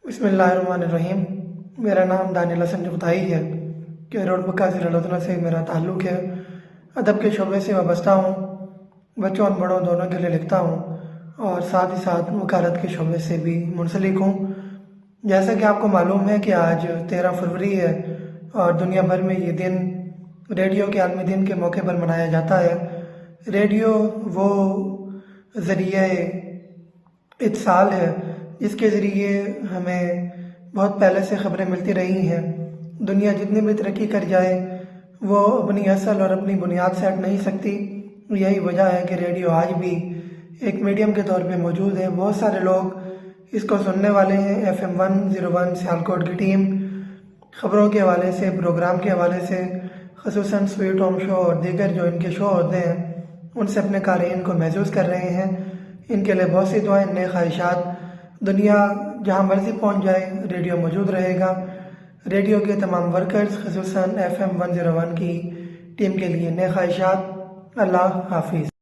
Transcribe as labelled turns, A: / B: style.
A: بسم اللہ الرحمن الرحیم۔ میرا نام دانیال حسن جغتائی ہے کہ روڈ بکا ضلع لدھنا سے میرا تعلق ہے۔ ادب کے شعبے سے وابستہ ہوں، بچوں اور بڑوں دونوں کے لیے لکھتا ہوں اور ساتھ ہی ساتھ وکالت کے شعبے سے بھی منسلک ہوں۔ جیسا کہ آپ کو معلوم ہے کہ آج 13 فروری ہے اور دنیا بھر میں یہ دن ریڈیو کے عالمی دن کے موقع پر منایا جاتا ہے۔ ریڈیو وہ ذریعہ اتصال ہے جس کے ذریعے ہمیں بہت پہلے سے خبریں ملتی رہی ہیں۔ دنیا جتنی بھی ترقی کر جائے وہ اپنی اصل اور اپنی بنیاد سے ہٹ نہیں سکتی۔ یہی وجہ ہے کہ ریڈیو آج بھی ایک میڈیم کے طور پہ موجود ہے۔ بہت سارے لوگ اس کو سننے والے ہیں۔ FM 101 سیالکوٹ کی ٹیم خبروں کے حوالے سے، پروگرام کے حوالے سے، خصوصاً سویٹ ہوم شو اور دیگر جو ان کے شو ہوتے ہیں ان سے اپنے قارئین کو محظوظ کر رہے ہیں۔ ان کے لیے بہت سی دعائیں، نیک خواہشات۔ دنیا جہاں مرضی پہنچ جائے ریڈیو موجود رہے گا۔ ریڈیو کے تمام ورکرز خصوصاً FM 101 کی ٹیم کے لیے نیک خواہشات۔ اللہ حافظ۔